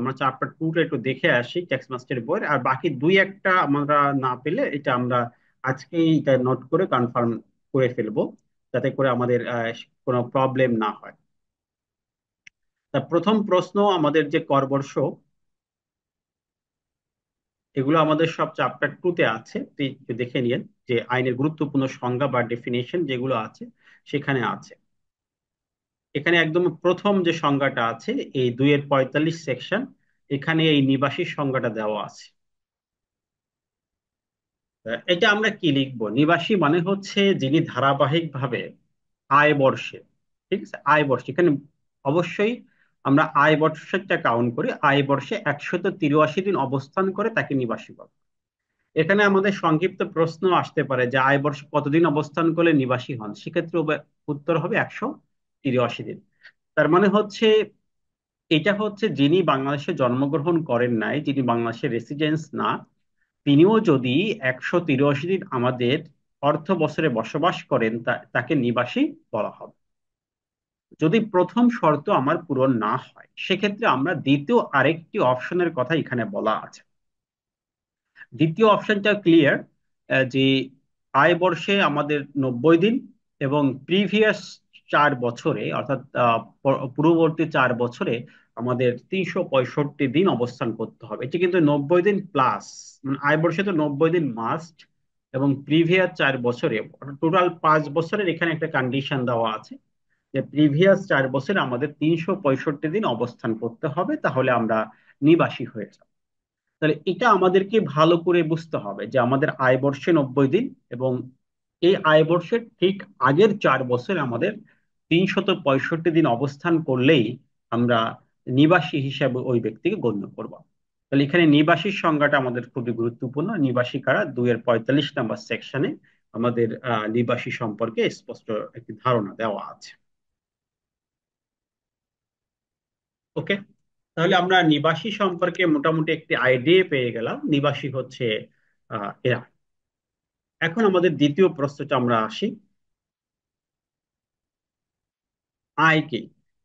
আমরা চ্যাপ্টার 2টা একটু দেখে আসি ট্যাক্স মাস্টার বইয়ের, আর বাকি দুই একটা আমরা না পেলে এটা আমরা আজকেই এটা নোট করে কনফার্ম করে ফেলবো, যাতে করে আমাদের কোনো প্রবলেম না হয়। তা প্রথম প্রশ্ন, আমাদের যে কর বর্ষ, এগুলো আমাদের সব চ্যাপ্টার 2তে আছে, তো একটু দেখে নিন যে আইনের গুরুত্বপূর্ণ সংজ্ঞা বা ডেফিনেশন যেগুলো আছে সেখানে আছে। এখানে একদম প্রথম যে সংজ্ঞাটা আছে, এই 2-এর 45 সেকশন, এখানে এই নিবাসীর সংজ্ঞাটা দেওয়া আছে। এটা আমরা কি লিখবো? নিবাসী মানে হচ্ছে যিনি ধারাবাহিকভাবে আয় বর্ষে, ঠিক আছে, আয় বর্ষে, এখানে অবশ্যই আমরা আয় বর্ষটা কাউন্ট করি, আয় বর্ষে 183 দিন অবস্থান করে তাকে নিবাসী বলে। এখানে আমাদের সংক্ষিপ্ত প্রশ্ন আসতে পারে যে আয় বর্ষে কতদিন অবস্থান করলে নিবাসী হন, সেক্ষেত্রে উত্তর হবে 183 দিন। তার মানে হচ্ছে, এটা হচ্ছে যিনি বাংলাদেশে জন্মগ্রহণ করেন নাই, যিনি বাংলাদেশের রেসিডেন্স না, তিনিও যদি 183 দিন আমাদের অর্থ বছরে বসবাস করেন, তাকে নিবাসী বলা হবে। যদি প্রথম শর্ত আমার পূরণ না হয়, সেক্ষেত্রে আমরা দ্বিতীয় আরেকটি অপশনের কথা এখানে বলা আছে। দ্বিতীয় অপশনটা ক্লিয়ার, যে আয় বর্ষে আমাদের 90 দিন এবং প্রিভিয়াস 4 বছরে, অর্থাৎ পূর্ববর্তী 4 বছরে আমাদের 365 দিন অবস্থান করতে হবে। এটি কিন্তু 90 দিন প্লাস, মানে আয় বর্ষে তো 90 দিন মাস্ট, এবং প্রিভিয়াস 4 বছরে, টোটাল 5 বছরের এখানে একটা কন্ডিশন দেওয়া আছে যে প্রিভিয়াস 4 বছরে আমাদের 365 দিন অবস্থান করতে হবে, তাহলে আমরা নিবাসী হয়ে যাব। তাহলে এটা আমাদেরকে ভালো করে বুঝতে হবে যে আমাদের আয় বর্ষে 90 দিন, এবং এই আয় বর্ষের ঠিক আগের 4 বছরে আমাদের 365 দিন অবস্থান করলেই আমরা নিবাসী হিসাবে ওই ব্যক্তিকে গণ্য করব। তাহলে এখানে নিবাসীর সংজ্ঞাটা আমাদের খুবই গুরুত্বপূর্ণ। নিবাসী কারা, 2-এর 45 নম্বর সেকশনে আমাদের নিবাসী সম্পর্কে স্পষ্ট একটি ধারণা দেওয়া আছে। ওকে, তাহলে আমরা নিবাসী সম্পর্কে মোটামুটি একটি আইডিয়া পেয়ে গেলাম, নিবাসী হচ্ছে এরা। এখন আমাদের দ্বিতীয় প্রশ্নটা আমরা আসি, আয় কি?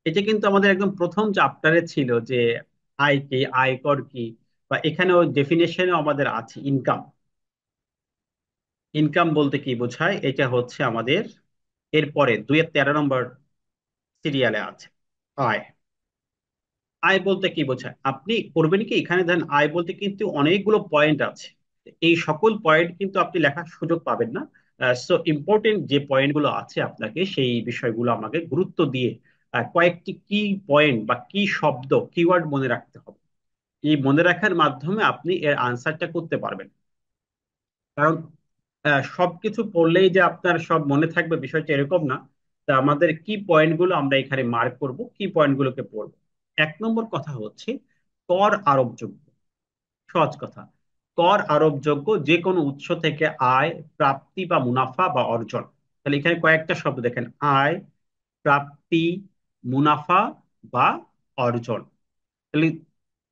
এটা কিন্তু আমাদের একদম প্রথম চ্যাপ্টারে ছিল যে আয় কি, আয়কর কি, বা এখানেও ডেফিনেশনে আমাদের আছে ইনকাম। ইনকাম বলতে কি বোঝায়, এটা হচ্ছে আমাদের এরপরে 2-এর 13 নম্বর সিরিয়ালে আছে আয়। আয় বলতে কি বোঝায় আপনি করবেন কি, এখানে ধরেন আয় বলতে কিন্তু অনেকগুলো পয়েন্ট আছে, এই সকল পয়েন্ট কিন্তু আপনি লেখার সুযোগ পাবেন না। সো ইম্পর্টেন্ট যে পয়েন্টগুলো আছে আপনাকে সেই বিষয়গুলো আমাকে গুরুত্ব দিয়ে কয়েকটি কি পয়েন্ট বা কি শব্দ, কিওয়ার্ড মনে রাখতে হবে। এই মনে রাখার মাধ্যমে আপনি এর আনসারটা করতে পারবেন। কারণ সবকিছু পড়লেই যে আপনার সব মনে থাকবে বিষয়টা এরকম না। তা আমাদের কি পয়েন্টগুলো আমরা এখানে মার্ক করব, কি পয়েন্টগুলোকে পড়বো। 1 নম্বর কথা হচ্ছে কর আরোপযোগ্য। সহজ কথা, কর আরোপযোগ্য যে কোনো উৎস থেকে আয়, প্রাপ্তি বা মুনাফা বা অর্জন। তাহলে এখানে কয়েকটা শব্দ দেখেন, আয়, প্রাপ্তি, মুনাফা বা অর্জন। তাহলে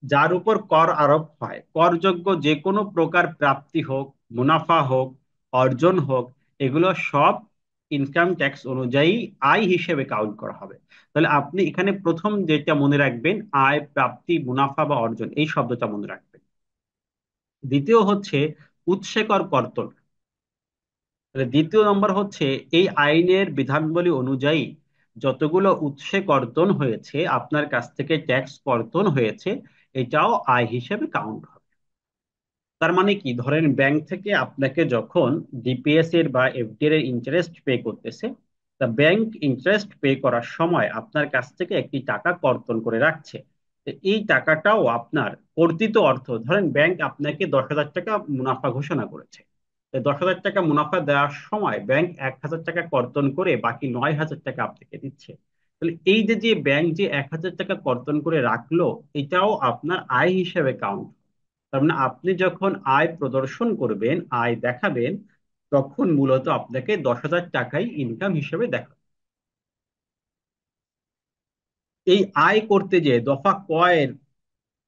যার উপর কর আরোপ হয়, করযোগ্য যে কোনো প্রকার প্রাপ্তি হোক, মুনাফা হোক, অর্জন হোক, এগুলো সব ইনকাম ট্যাক্স অনুযায়ী আয় হিসেবে কাউন্ট করা হবে। তাহলে আপনি এখানে প্রথম যেটা মনে রাখবেন, আয়, প্রাপ্তি, মুনাফা বা অর্জন, এই শব্দটা মনে রাখবেন। দ্বিতীয় হচ্ছে উৎসে কর কর্তন। তাহলে দ্বিতীয় নম্বর হচ্ছে এই আইনের বিধানবলী অনুযায়ী যতগুলো উৎসে কর্তন হয়েছে, আপনার কাছ থেকে ট্যাক্স কর্তন হয়েছে, এটাও আয় হিসেবে কাউন্ট হবে। তার মানে কি, ধরেন ব্যাংক থেকে আপনাকে যখন ডিপিএস এর বা এফডিআর এর ইন্টারেস্ট পে করতেছে, তা ব্যাংক ইন্টারেস্ট পে করার সময় আপনার কাছ থেকে একটি টাকা কর্তন করে রাখছে। তো এই টাকাটাও আপনার কর্তৃত অর্থ। ধরেন ব্যাংক আপনাকে 10,000 টাকা মুনাফা ঘোষণা করেছে, 10,000 টাকা মুনাফা দেওয়ার সময় ব্যাংক 1,000 টাকা কর্তন করে বাকি 9,000 টাকা আপনাকে দিচ্ছে। তাহলে এই যে যে ব্যাংক যে 1,000 টাকা কর্তন করে রাখলো, এটাও আপনার আয় হিসেবে কাউন্ট। তার মানে আপনি যখন আয় প্রদর্শন করবেন, আয় দেখাবেন, তখন মূলত আপনাকে 10,000 টাকাই ইনকাম হিসেবে দেখা। এই আয় করতে যে দফা কয়ের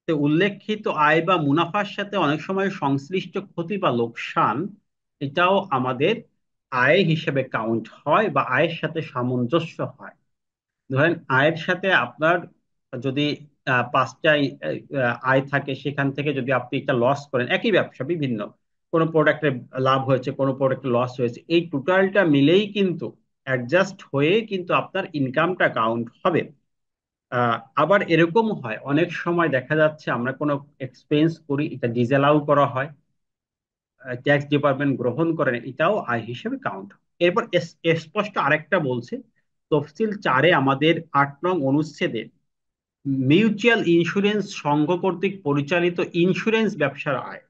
উল্লেখিত আয় বা মুনাফার সাথে অনেক সময় সংশ্লিষ্ট ক্ষতি বা লোকসান, এটাও আমাদের আয় হিসেবে কাউন্ট হয় বা আয়ের সাথে সামঞ্জস্য হয়। ধরেন আয়ের সাথে আপনার যদি পাঁচটা আয় থাকে, সেখান থেকে যদি আপনি একটা লস করেন, একই ব্যবসা বিভিন্ন, কোনো প্রোডাক্টের লাভ হয়েছে, কোনো প্রোডাক্টে লস হয়েছে, এই টোটালটা মিলেই কিন্তু অ্যাডজাস্ট হয়ে কিন্তু আপনার ইনকামটা কাউন্ট হবে। আবার এরকম হয় অনেক সময় দেখা যাচ্ছে আমরা কোনো এক্সপেন্স করি, এটা ডিসঅ্যালাউ করা হয়, ট্যাক্স ডিপার্টমেন্ট গ্রহণ করেন, এটাও আয় হিসেবে কাউন্ট হয়। এরপর স্পষ্ট আরেকটা বলছে, তফসিল 4-এ আমাদের 8 নং অনুচ্ছেদে মিউচুয়াল ইন্স্যুরেন্স সংঘ কর্তৃক পরিচালিত ইন্স্যুরেন্স ব্যবসার আয়।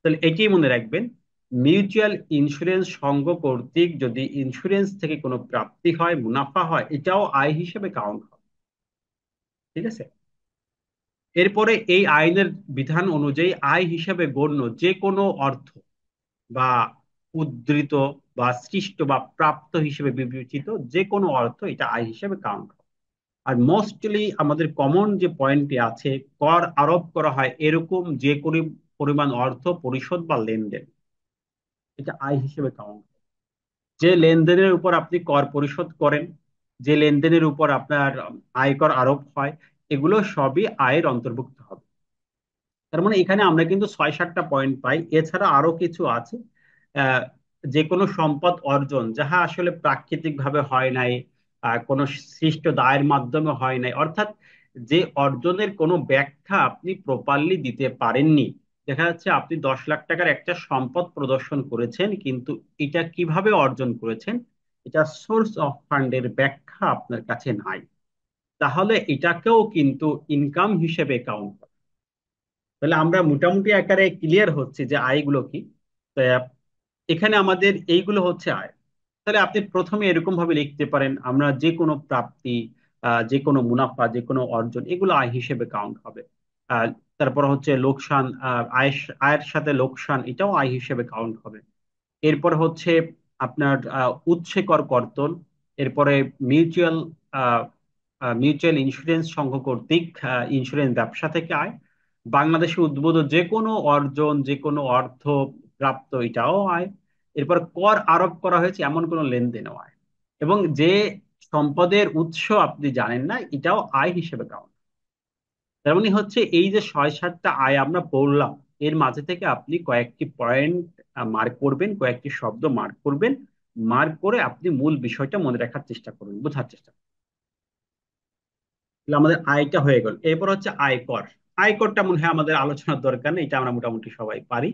তাহলে এটি মনে রাখবেন, মিউচুয়াল ইন্স্যুরেন্স সংঘ কর্তৃক যদি ইন্স্যুরেন্স থেকে কোনো প্রাপ্তি হয়, মুনাফা হয়, এটাও আয় হিসেবে কাউন্ট হয়। ঠিক আছে। এরপরে এই আইনের বিধান অনুযায়ী আয় হিসেবে গণ্য যে কোনো অর্থ বা উদ্ধৃত বা সৃষ্ট বা প্রাপ্ত হিসেবে বিবেচিত যে কোনো অর্থ, এটা আয় হিসেবে কাউন্ট হয়। আর মোস্টলি আমাদের কমন যে পয়েন্টটি আছে, কর আরোপ করা হয় এরকম যে কোনো পরিমাণ অর্থ পরিশোধ বা লেনদেন, এটা আয় হিসেবে কাউন্ট হয়। যে লেনদেনের উপর আপনি কর পরিশোধ করেন, যে লেনদেনের উপর আপনার আয়কর আরোপ হয়, এগুলো সবই আয়ের অন্তর্ভুক্ত হবে। তার মানে এখানে আমরা কিন্তু 6-7টা পয়েন্ট পাই। এছাড়া আরো কিছু আছে। আহ, যে কোনো সম্পদ অর্জন যাহা আসলে প্রাকৃতিক ভাবে হয় নাই, কোনো সৃষ্ট দায়ের মাধ্যমে হয় নাই, অর্থাৎ যে অর্জনের কোনো ব্যাখ্যা আপনি প্রপারলি দিতে পারেননি। দেখা যাচ্ছে আপনি 10 লাখ টাকার একটা সম্পদ প্রদর্শন করেছেন, কিন্তু এটা কিভাবে অর্জন করেছেন, এটা সোর্স অফ ফান্ডের ব্যাখ্যা আপনার কাছে নাই, তাহলে এটাকেও কিন্তু ইনকাম হিসেবে কাউন্ট। তাহলে আমরা মোটামুটি আকারে ক্লিয়ার হচ্ছে যে আয়গুলো কি। তো এখানে আমাদের এইগুলো হচ্ছে আয়। তাহলে আপনি প্রথমে এরকম ভাবে লিখতে পারেন, আমরা যে কোনো প্রাপ্তি, যে কোনো মুনাফা, যে কোনো অর্জন, এগুলো আয় হিসেবে কাউন্ট হবে। আহ, তারপর হচ্ছে লোকসান, আয়ের সাথে লোকসান, এটাও আয় হিসেবে কাউন্ট হবে। এরপর হচ্ছে আপনার উৎসে কর কর্তন। এরপরে মিউচুয়াল মিউচুয়াল ইন্স্যুরেন্স সংঘ কর্তৃক ইন্স্যুরেন্স ব্যবসা থেকে আয়। বাংলাদেশে উদ্ভূত যে কোনো অর্জন, যে কোনো অর্থ প্রাপ্ত, এটাও আয়। এরপর কর আরোপ করা হয়েছে এমন কোনো লেনদেনও আয়। এবং যে সম্পদের উৎস আপনি জানেন না, এটাও আয় হিসেবে কাউন্ট। তার মানে হচ্ছে এই যে 6-7টা আয় আমরা পড়লাম, এর মাঝে থেকে আপনি কয়েকটি পয়েন্ট মার্ক করবেন, কয়েকটি শব্দ মার্ক করবেন। মার্ক করে আপনি মূল বিষয়টা মনে রাখার চেষ্টা করবেন, বোঝার চেষ্টা করবেন। তাহলে আমাদের আয়টা হয়ে গেল। এরপর হচ্ছে আয়কর। আয়করটা মনে হয় আমাদের আলোচনার দরকার নেই, এটা আমরা মোটামুটি সবাই পারি।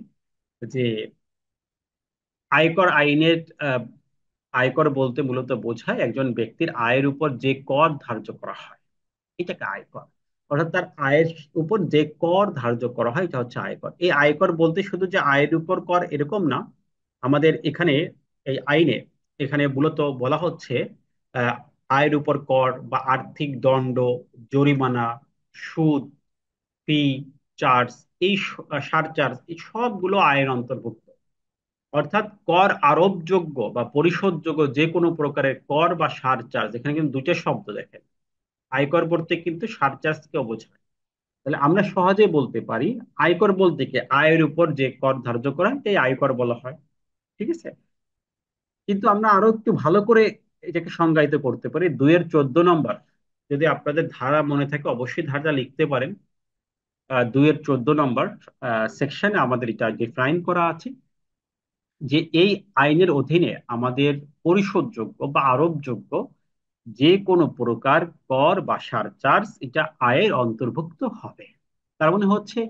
যে আয়কর আইনের আয়কর বলতে মূলত বোঝায় একজন ব্যক্তির আয়ের উপর যে কর ধার্য করা হয়, এটাকে আয়কর। অর্থাৎ তার আয়ের উপর যে কর ধার্য করা হয়, এটা হচ্ছে আয়কর। এই আয়কর বলতে শুধু যে আয়ের উপর কর এরকম না, আমাদের এখানে এই আইনে এখানে মূলত বলা হচ্ছে আহ, আয়ের উপর কর বা আর্থিক দণ্ড, জরিমানা, সুদ, ফি, চার্জ, এই সারচার্জ, এই সবগুলো আয়ের অন্তর্ভুক্ত। অর্থাৎ কর আরোপযোগ্য বা পরিশোধযোগ্য যে কোনো প্রকারের কর বা সারচার্জ, এখানে কিন্তু দুইটা শব্দ দেখেন, আয়কর বলতে কিন্তু সারচার্জকেও বোঝায়। তাহলে আমরা সহজে বলতে পারি আয়কর বলতে কি, আয়ের উপর যে কর ধার্য করা হয়, এই আয়কর বলা হয়। ঠিক আছে। কিন্তু আমরা আরো একটু ভালো করে এটাকে সংজ্ঞায়িত করতে পারি। 2-14 নম্বর, যদি আপনাদের ধারা মনে থাকে অবশ্যই ধারা লিখতে পারেন। 2-14 নম্বর সেকশনে আমাদের এটা ডিফাইন করা আছে যে এই আইনের অধীনে আমাদের পরিশোধযোগ্য বা আরোপযোগ্য যে কোনো প্রকার কর বা সারচার্জ, এটা আয়ের অন্তর্ভুক্ত হবে। তার মানে হচ্ছে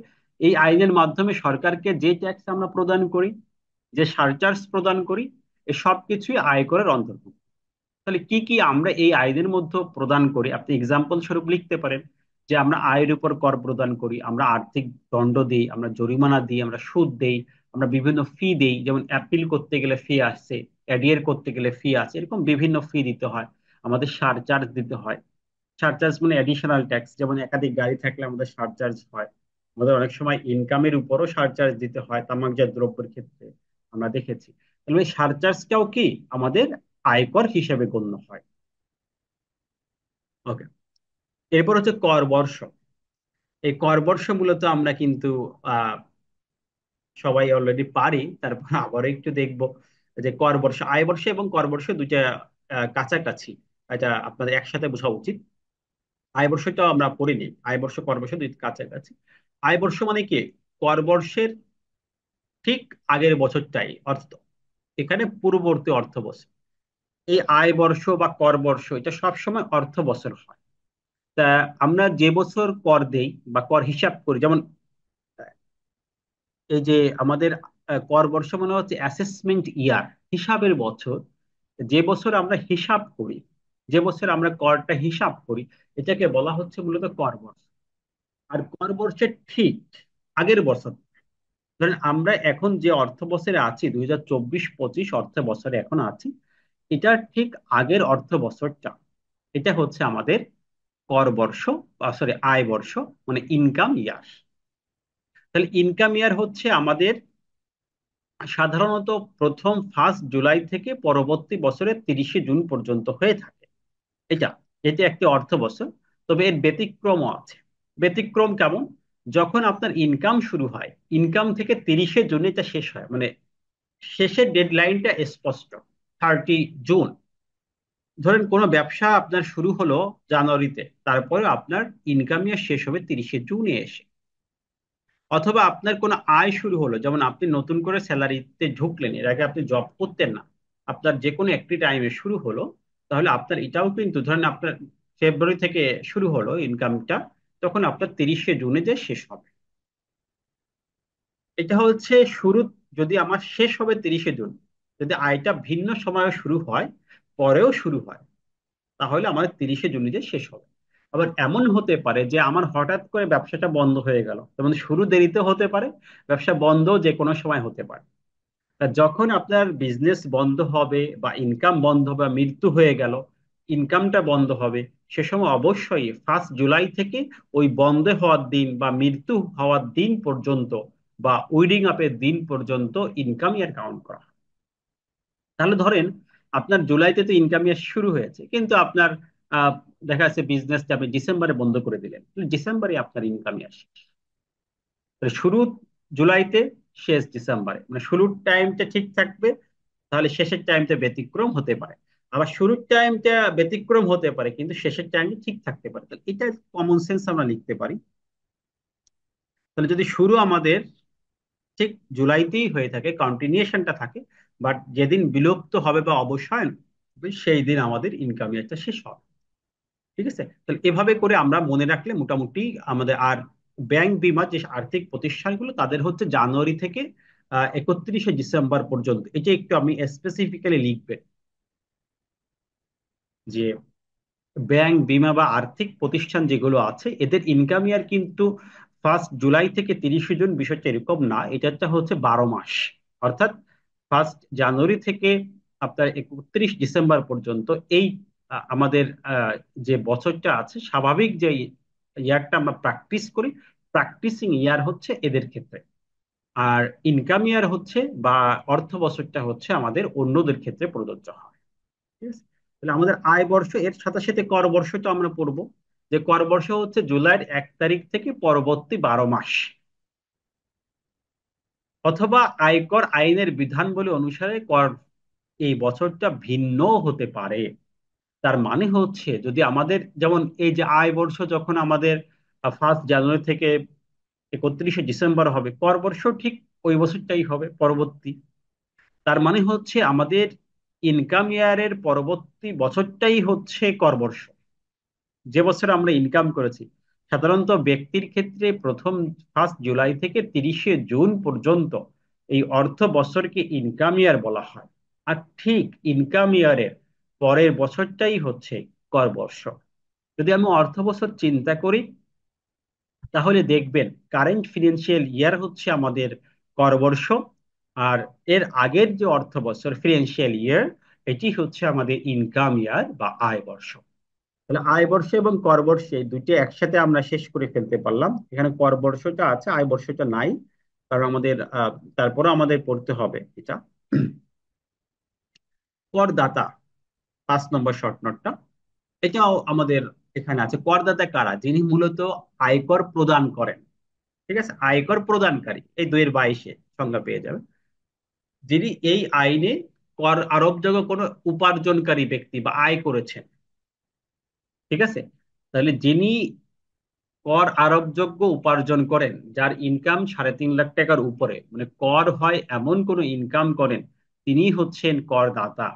এই আইনের মাধ্যমে সরকারকে যে ট্যাক্স আমরা প্রদান করি, যে সারচার্জ প্রদান করি, এই সব কিছুই আয়করের অন্তর্ভুক্ত। তাহলে কি কি আমরা এই আইনের মধ্যে প্রদান করি, আপনি এক্সাম্পল স্বরূপ লিখতে পারেন যে আমরা আয়ের উপর কর প্রদান করি, আমরা আর্থিক দণ্ড দিই, আমরা জরিমানা দিই, আমরা সুদ দেই, আমরা বিভিন্ন ফি দেই, যেমন অ্যাপিল করতে গেলে ফি আসছে, অ্যাডিয়ের করতে গেলে ফি আছে, এরকম বিভিন্ন ফি দিতে হয়, আমাদের সারচার্জ দিতে হয়। সারচার্জ মানে অ্যাডিশনাল ট্যাক্স, যেমন একাধিক গাড়ি থাকলে আমাদের সারচার্জ হয়। আমাদের অনেক সময় ইনকামের উপরও সারচার্জ দিতে হয়, তামাকজাত দ্রব্যের ক্ষেত্রে আমরা দেখেছি। তাহলে এই সারচার্জটাও কি আমাদের আয়কর হিসেবে গণ্য হয়। ওকে। এরপর হচ্ছে কর বর্ষ। এই কর বর্ষ মূলত আমরা কিন্তু আহ সবাই অলরেডি পারি, তারপর আবার একটু দেখবো যে কর বর্ষ, আয় বর্ষ এবং কর বর্ষ দুইটা কাছাকাছি, এটা আপনাদের একসাথে বোঝা উচিত। আয় বর্ষটাও আমরা পড়িনি, আয় বর্ষ কর বর্ষ দুই কাছাকাছি। আয় বর্ষ মানে কি, কর বর্ষের ঠিক আগের বছরটাই অর্থ, এখানে পূর্ববর্তী অর্থ বছর। এই আয় বর্ষ বা কর বর্ষ এটা সবসময় অর্থ বছর হয়। তা আমরা যে বছর কর দেই বা কর হিসাব করি, যেমন এই যে আমাদের কর বর্ষ মানে হচ্ছে অ্যাসেসমেন্ট ইয়ার, হিসাবের বছর। যে বছর আমরা হিসাব করি, যে বছর আমরা করটা হিসাব করি, এটাকে বলা হচ্ছে মূলত কর বর্ষ। আর কর বর্ষের ঠিক আগের বছর, ধরেন আমরা এখন যে অর্থ বছরে আছি, 2024-25 অর্থ বছরে এখন আছি, এটার ঠিক আগের অর্থ বছরটা, এটা হচ্ছে আমাদের কর বর্ষ, সরি আয় বর্ষ, মানে ইনকাম ইয়ার। তাহলে ইনকাম ইয়ার হচ্ছে আমাদের সাধারণত প্রথম 1 জুলাই থেকে পরবর্তী বছরের 30 জুন পর্যন্ত হয়ে থাকে। এটা এটি একটি অর্থ বছর। তবে এর ব্যতিক্রমও আছে। ব্যতিক্রম কেমন? যখন আপনার ইনকাম শুরু হয়, ইনকাম থেকে 30 জুনে এটা শেষ হয়, মানে শেষের ডেডলাইনটা স্পষ্ট, 30 জুন। ধরেন কোনো ব্যবসা আপনার শুরু হলো জানুয়ারিতে, তারপরে আপনার ইনকাম ইয়ার শেষ হবে 30 জুনে এসে। অথবা আপনার কোনো আয় শুরু হলো, যেমন আপনি নতুন করে স্যালারিতে ঢুকলেন, এর আগে আপনি জব করতেন না, আপনার যে কোনো একটি টাইমে শুরু হলো, তাহলে আপনার এটাও কিন্তু ধরেন আপনার ফেব্রুয়ারি থেকে শুরু হলো ইনকামটা, তখন আপনার 30 জুনে যে শেষ হবে। এটা হচ্ছে শুরু, যদি আমার শেষ হবে 30 জুন, যদি আয়টা ভিন্ন সময়ে শুরু হয়, পরেও শুরু হয়, তাহলে আমাদের 30 জুনে যে শেষ হবে। আবার এমন হতে পারে যে আমার হঠাৎ করে ব্যবসাটা বন্ধ হয়ে গেল, যেমন শুরু দেরিতে হতে পারে, ব্যবসা বন্ধ যে কোনো সময় হতে পারে। তা যখন আপনার বিজনেস বন্ধ হবে বা ইনকাম বন্ধ বা মৃত্যু হয়ে গেল, ইনকামটা বন্ধ হবে, সে সময় অবশ্যই 1 জুলাই থেকে ওই বন্ধ হওয়ার দিন বা মৃত্যু হওয়ার দিন পর্যন্ত বা উইডিং আপের দিন পর্যন্ত ইনকাম ইয়ার কাউন্ট করা হয়। তাহলে ধরেন আপনার জুলাইতে তো ইনকাম ইয়ার শুরু হয়েছে, কিন্তু আপনার আহ, দেখা যাচ্ছে বিজনেসটা আপনি ডিসেম্বরে বন্ধ করে দিলেন, তাহলে ডিসেম্বরে আপনার ইনকাম ইয়ার শেষ। তাহলে শুরু জুলাইতে, শেষ ডিসেম্বরে, মানে শুরুর টাইমটা ঠিক থাকবে, তাহলে শেষের টাইমটা ব্যতিক্রম হতে পারে। আবার শুরুর টাইমটা ব্যতিক্রম হতে পারে, কিন্তু শেষের টাইমটা ঠিক থাকতে পারে। তাহলে এটা কমন সেন্স আমরা লিখতে পারি। তাহলে যদি শুরু আমাদের ঠিক জুলাইতেই হয়ে থাকে, কন্টিনিউশনটা থাকে, বাট যেদিন বিলুপ্ত হবে বা অবসান হবে, সেই দিন আমাদের ইনকাম ইয়ারটা শেষ হবে। ঠিক আছে, তাহলে এভাবে করে আমরা মনে রাখলে মোটামুটি আমাদের আর ব্যাংক বীমা যে আর্থিক প্রতিষ্ঠানগুলো, তাদের হচ্ছে জানুয়ারি থেকে 31শে ডিসেম্বর পর্যন্ত, এটা একটু আমি স্পেসিফিক্যালি লিখবে যে ব্যাংক বীমা বা আর্থিক প্রতিষ্ঠান যেগুলো আছে, এদের ইনকাম ইয়ার কিন্তু 1 জুলাই থেকে 30 জুন, বিষয়টা এরকম না, এটা হচ্ছে 12 মাস। অর্থাৎ 1 জানুয়ারি থেকে আপনার 31 ডিসেম্বর পর্যন্ত এই আমাদের যে বছরটা আছে, স্বাভাবিক যে ইয়ারটা আমরা প্র্যাকটিস করি, প্র্যাকটিসিং ইয়ার হচ্ছে এদের ক্ষেত্রে। আর ইনকাম ইয়ার হচ্ছে বা অর্থ বছরটা হচ্ছে আমাদের অন্যদের ক্ষেত্রে প্রযোজ্য হয়। ঠিক আছে, তাহলে আমাদের আয় বর্ষ এর সাথে সাথে কর বর্ষটা আমরা পড়বো, যে কর বর্ষ হচ্ছে জুলাইয়ের 1 তারিখ থেকে পরবর্তী 12 মাস। অথবা আয়কর আইনের বিধানবলী অনুসারে কর এই বছরটা ভিন্ন হতে পারে। তার মানে হচ্ছে যদি আমাদের যেমন এই যে আয় বর্ষ যখন আমাদের 1 জানুয়ারি থেকে 31শে ডিসেম্বর হবে, কর বর্ষ ঠিক ওই বছরটাই হবে পরবর্তী। তার মানে হচ্ছে আমাদের ইনকাম ইয়ারের পরবর্তী বছরটাই হচ্ছে কর বর্ষ, যে বছর আমরা ইনকাম করেছি। সাধারণত ব্যক্তির ক্ষেত্রে প্রথম 1 জুলাই থেকে 30শে জুন পর্যন্ত এই অর্থ বছরকে ইনকাম ইয়ার বলা হয়। আর ঠিক ইনকাম ইয়ারের পরের বছরটাই হচ্ছে কর বর্ষ। যদি আমি অর্থ বছর চিন্তা করি, তাহলে দেখবেন কারেন্ট ফিনান্সিয়াল ইয়ার হচ্ছে আমাদের কর বর্ষ, আর এর আগের যে অর্থ বছর ফিনান্সিয়াল ইয়ার, এটি হচ্ছে আমাদের ইনকাম ইয়ার বা আয় বর্ষ। তাহলে আয় বর্ষ এবং কর বর্ষে দুইটি একসাথে আমরা শেষ করে ফেলতে পারলাম। এখানে কর বর্ষটা আছে, আয় বর্ষটা নাই, কারণ আমাদের তারপরে আমাদের পড়তে হবে এটা। করদাতা, 5 নম্বর শর্ট নোটটা, এটাও আমাদের এখানে আছে। করদাতা কারা? যিনি মূলত আয়কর প্রদান করেন। ঠিক আছে, আয়কর প্রদানকারী, এই 2-22 সংজ্ঞা পেয়ে যাবে। যিনি এই আইনে কর আরোপযোগ্য কোনো উপার্জনকারী ব্যক্তি বা আয় করেছেন। ঠিক আছে, তাহলে যিনি কর আরোপযোগ্য উপার্জন করেন, যার ইনকাম 3.5 লাখ টাকার উপরে, মানে কর হয় এমন কোন ইনকাম করেন, তিনি হচ্ছেন করদাতা।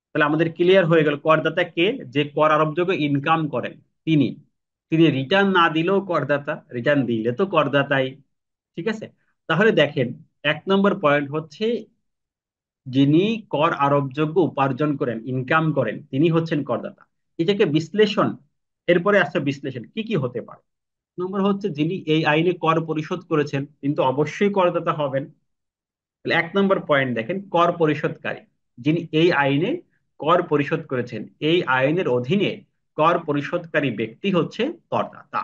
তাহলে আমাদের ক্লিয়ার হয়ে গেল করদাতা কে, যে কর আরোপযোগ্য ইনকাম করেন তিনি। তিনি রিটার্ন না দিলেও করদাতা, রিটার্ন দিলে তো করদাতাই। ঠিক আছে। তাহলে দেখেন, 1 নম্বর পয়েন্ট হচ্ছে যিনি কর আরোপযোগ্য উপার্জন করেন, ইনকাম করেন, তিনি হচ্ছেন করদাতা। এটাকে বিশ্লেষণ, এরপরে আসছে বিশ্লেষণ কি কি হতে পারে। নম্বর হচ্ছে যিনি এই আইনে কর পরিশোধ করেছেন কিন্তু অবশ্যই করদাতা হবেন। তাহলে 1 নম্বর পয়েন্ট দেখেন, কর পরিশোধকারী, যিনি এই আইনে কর পরিশোধ করেছেন, এই আইনের অধীনে কর পরিশোধকারী ব্যক্তি হচ্ছে করদাতা।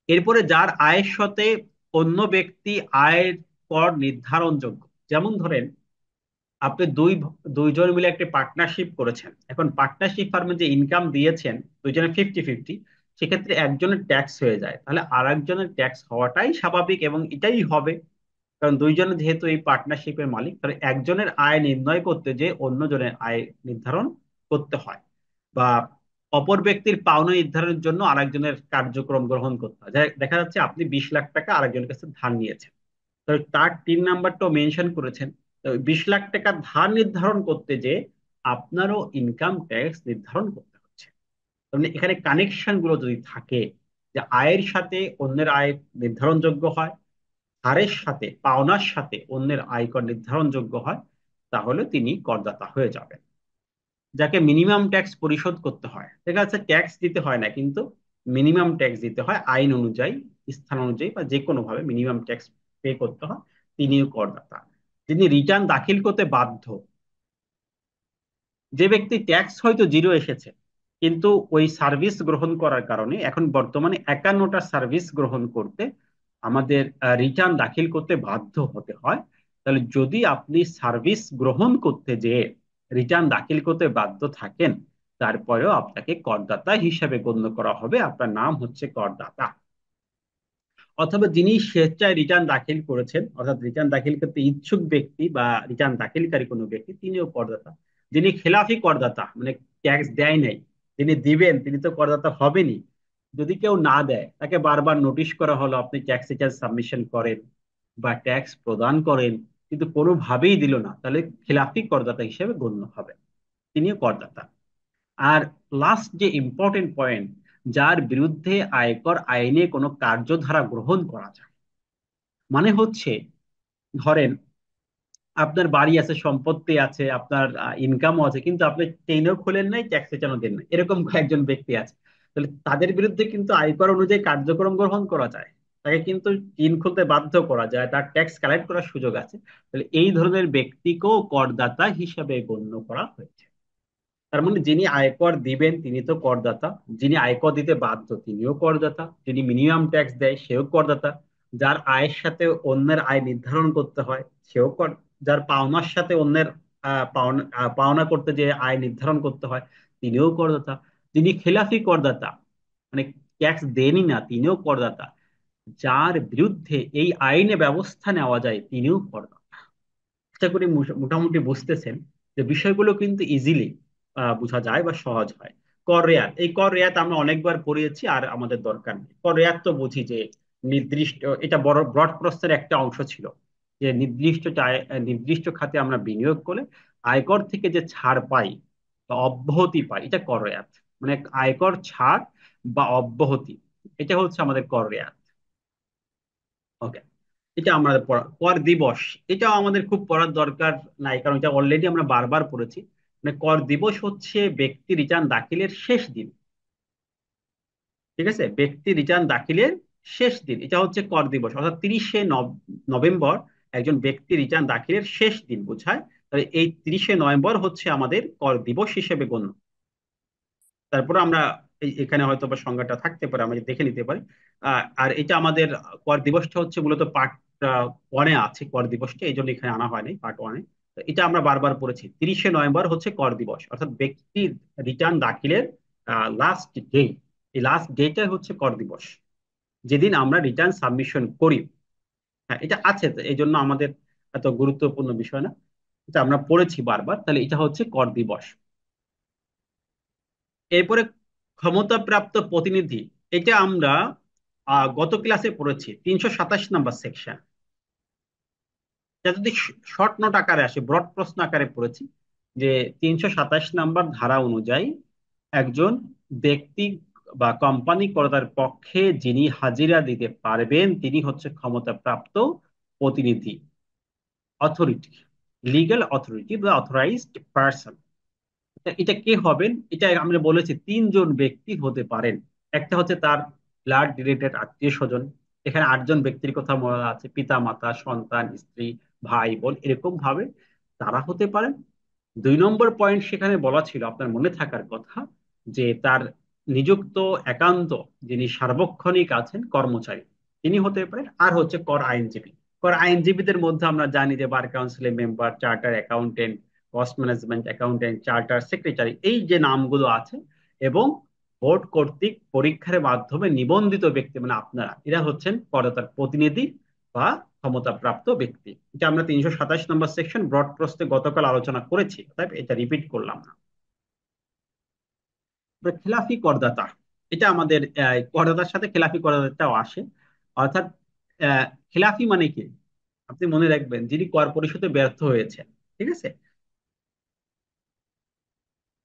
এরপরে যার আয়ের সাথে অন্য ব্যক্তি আয়ের কর নির্ধারণযোগ্য। যেমন ধরেন আপনি দুইজন মিলে একটা পার্টনারশিপ করেছেন, এখন পার্টনারশিপ ফার্মে যে ইনকাম দিয়েছেন দুইজনে 50-50, সেক্ষেত্রে একজনের ট্যাক্স হয়ে যায়, তাহলে আর একজনের ট্যাক্স হওয়াটাই স্বাভাবিক এবং এটাই হবে। কারণ দুইজনে যেহেতু এই পার্টনারশিপের মালিক, তাহলে একজনের আয় নির্ণয় করতে যে অন্যজনের আয় নির্ধারণ করতে হয়, বা অপর ব্যক্তির পাওনা নির্ধারণের জন্য আরেকজনের কার্যক্রম গ্রহণ করতে হয়। দেখা যাচ্ছে আপনি 20 লাখ টাকা আরেকজনের কাছে ধার নিয়েছেন, তো তার 3 নাম্বারটাও মেনশন করেছেন। তো 20 লাখ টাকা ধার নির্ধারণ করতে যে আপনারও ইনকাম ট্যাক্স নির্ধারণ করতে হচ্ছে। তার মানে এখানে কানেকশন গুলো যদি থাকে, যে আয়ের সাথে অন্যের আয় নির্ধারণযোগ্য হয়, হারের সাথে পাওনার সাথে অন্যের আয়কর নির্ধারণযোগ্য হয়, তাহলে তিনি করদাতা হয়ে যাবেন। যাকে মিনিমাম ট্যাক্স পরিশোধ করতে হয়, দেখা যাচ্ছে ট্যাক্স দিতে হয় না কিন্তু মিনিমাম ট্যাক্স দিতে হয় আইন অনুযায়ী, স্থান অনুযায়ী বা যে কোনো ভাবে মিনিমাম ট্যাক্স পে করতে হয়, তিনিও করদাতা। যিনি রিটার্ন দাখিল করতে বাধ্য, যে ব্যক্তি ট্যাক্স হয়তো জিরো এসেছে কিন্তু ওই সার্ভিস গ্রহণ করার কারণে এখন বর্তমানে 51টা সার্ভিস গ্রহণ করতে আমাদের রিটার্ন দাখিল করতে বাধ্য হতে হয়। তাহলে যদি আপনি সার্ভিস গ্রহণ করতে যে রিটার্ন দাখিল করতে বাধ্য থাকেন, তারপরেও আপনাকে করদাতা হিসাবে গণ্য করা হবে, আপনার নাম হচ্ছে করদাতা। অথবা যিনি স্বেচ্ছায় রিটার্ন দাখিল করেছেন, অর্থাৎ রিটার্ন দাখিল করতে ইচ্ছুক ব্যক্তি বা রিটার্ন দাখিলকারী কোনো ব্যক্তি, তিনিও করদাতা। যিনি খেলাফি করদাতা, মানে ট্যাক্স দেয় নাই, তিনি দিবেন, তিনি তো করদাতা হবেনই। যদি কেউ না দেয়, তাকে বারবার নোটিশ করা হলো আপনি ট্যাক্স রিটার্ন সাবমিশন করেন বা ট্যাক্স প্রদান করেন, কিন্তু কোনোভাবেই দিল না, তাহলে খেলাফি করদাতা হিসেবে গণ্য হবে, তিনিও করদাতা। আর লাস্ট যে ইম্পর্টেন্ট পয়েন্ট, যার বিরুদ্ধে আয়কর আইনে কোনো কার্যধারা গ্রহণ করা যায়, মানে হচ্ছে ধরেন আপনার বাড়ি আছে, সম্পত্তি আছে, আপনার ইনকামও আছে, কিন্তু আপনি টেনও খোলেন নাই, ট্যাক্স রিটার্নও দেন নাই, এরকম কয়েকজন ব্যক্তি আছে। তাহলে তাদের বিরুদ্ধে কিন্তু আয়কর অনুযায়ী কার্যক্রম গ্রহণ করা যায়, তাকে কিন্তু ঋণ খুলতে বাধ্য করা যায়, তার ট্যাক্স কালেক্ট করার সুযোগ আছে। তাহলে এই ধরনের ব্যক্তিকেও করদাতা হিসাবে গণ্য করা হয়েছে। তার মানে যিনি আয়কর দিবেন তিনি তো করদাতা, যিনি আয়কর দিতে বাধ্য তিনিও করদাতা, যিনি মিনিমাম ট্যাক্স দেয় সেও করদাতা, যার আয়ের সাথে অন্যের আয় নির্ধারণ করতে হয় সেও কর, যার পাওনার সাথে অন্যের পাওনা করতে যে আয় নির্ধারণ করতে হয় তিনিও করদাতা, যিনি খেলাফি করদাতা মানে ট্যাক্স দেনই না তিনিও করদাতা, যার বিরুদ্ধে এই আইনে ব্যবস্থা নেওয়া যায় তিনিও করদাতা। আশা করি মোটামুটি বুঝতেছেন যে বিষয়গুলো কিন্তু ইজিলি বোঝা যায় বা সহজ হয়। কর রেয়াত, এই কর রেয়াত আমরা অনেকবার পড়িয়েছি, আর আমাদের দরকার নেই। কর রেয়াত তো বুঝি যে নির্দিষ্ট, এটা বড় ব্রড প্রস্তাবের একটা অংশ ছিল, যে নির্দিষ্ট খাতে আমরা বিনিয়োগ করলে আয়কর থেকে যে ছাড় পাই বা অব্যাহতি পাই, এটা কর রেয়াত। মানে আয়কর ছাড় বা অব্যাহতি, এটা হচ্ছে আমাদের কর রেয়াত। ওকে। এটা আমরা কর দিবস, এটাও আমাদের খুব পড়ার দরকার নাই, কারণ এটা অলরেডি আমরা বারবার পড়েছি। মানে কর দিবস হচ্ছে ব্যক্তি রিটার্ন দাখিলের শেষ দিন। ঠিক আছে, ব্যক্তি রিটার্ন দাখিলের শেষ দিন, এটা হচ্ছে কর দিবস, অর্থাৎ 30শে নভেম্বর একজন ব্যক্তি রিটার্ন দাখিলের শেষ দিন বোঝায়। তাহলে এই 30শে নভেম্বর হচ্ছে আমাদের কর দিবস হিসেবে গণ্য। তারপরে আমরা এখানে হয়তো বা সংজ্ঞাটা থাকতে পারে, আমরা দেখে নিতে পারি। আর এটা আমাদের কর দিবসটা হচ্ছে মূলত পার্ট ওয়ানে আছে কর দিবসটা, এই জন্য এখানে আনা হয়নি পার্ট ওয়ানে। এটা আমরা বারবার পড়েছি, 30শে নভেম্বর হচ্ছে কর দিবস, অর্থাৎ ব্যক্তির রিটার্ন দাখিলের লাস্ট ডে। এই লাস্ট ডেটা হচ্ছে কর দিবস, যেদিন আমরা রিটার্ন সাবমিশন করি। হ্যাঁ, এটা আছে, তো এই জন্য আমাদের এত গুরুত্বপূর্ণ বিষয় না, এটা আমরা পড়েছি বারবার। তাহলে এটা হচ্ছে কর দিবস। এরপরে ক্ষমতাপ্রাপ্ত প্রতিনিধি, এটা আমরা গত ক্লাসে পড়েছি 327 নম্বর সেকশন। এটা যদি শর্ট নোট আকারে আসে, ব্রড প্রশ্ন আকারে পড়েছি যে 327 নম্বর ধারা অনুযায়ী একজন ব্যক্তি বা কোম্পানি কর্তার পক্ষে যিনি হাজিরা দিতে পারবেন তিনি হচ্ছে ক্ষমতাপ্রাপ্ত প্রতিনিধি, অথরিটি, লিগ্যাল অথরিটি বা অথরাইজড পার্সন। এটা কে হবেন? এটা আমরা বলেছি তিনজন ব্যক্তি হতে পারেন। একটা হচ্ছে তার ব্লাড রিলেটেড আত্মীয় স্বজন, এখানে 8জন ব্যক্তির কথা বলা আছে, পিতা মাতা সন্তান স্ত্রী ভাই বোন এরকম ভাবে তারা হতে পারেন। 2 নম্বর পয়েন্ট সেখানে বলা ছিল আপনার মনে থাকার কথা, যে তার নিযুক্ত একান্ত যিনি সার্বক্ষণিক আছেন কর্মচারী তিনি হতে পারেন। আর হচ্ছে কর আইনজীবী। কর আইনজীবীদের মধ্যে আমরা জানি যে বার কাউন্সিলের member, charter accountant, cost management accountant, charter secretary, এই যে নামগুলো আছে, এবং বোর্ড কর্তৃক পরীক্ষার মাধ্যমে নিবন্ধিত ব্যক্তি মানে আপনারা, এরা হচ্ছেন করদাতার প্রতিনিধি বা ক্ষমতাপ্রাপ্ত ব্যক্তি। এটা আমরা 327 নম্বর সেকশন ব্রড প্রস্তে গতকাল আলোচনা করেছি, তাই এটা রিপিট করলাম না। এবার খেলাফি করদাতা, এটা আমাদের করদাতার সাথে খেলাফি করদাতাও আসে। অর্থাৎ আহ, খেলাফি মানে কি? আপনি মনে রাখবেন যিনি কর পরিশোধে ব্যর্থ হয়েছেন, ঠিক আছে,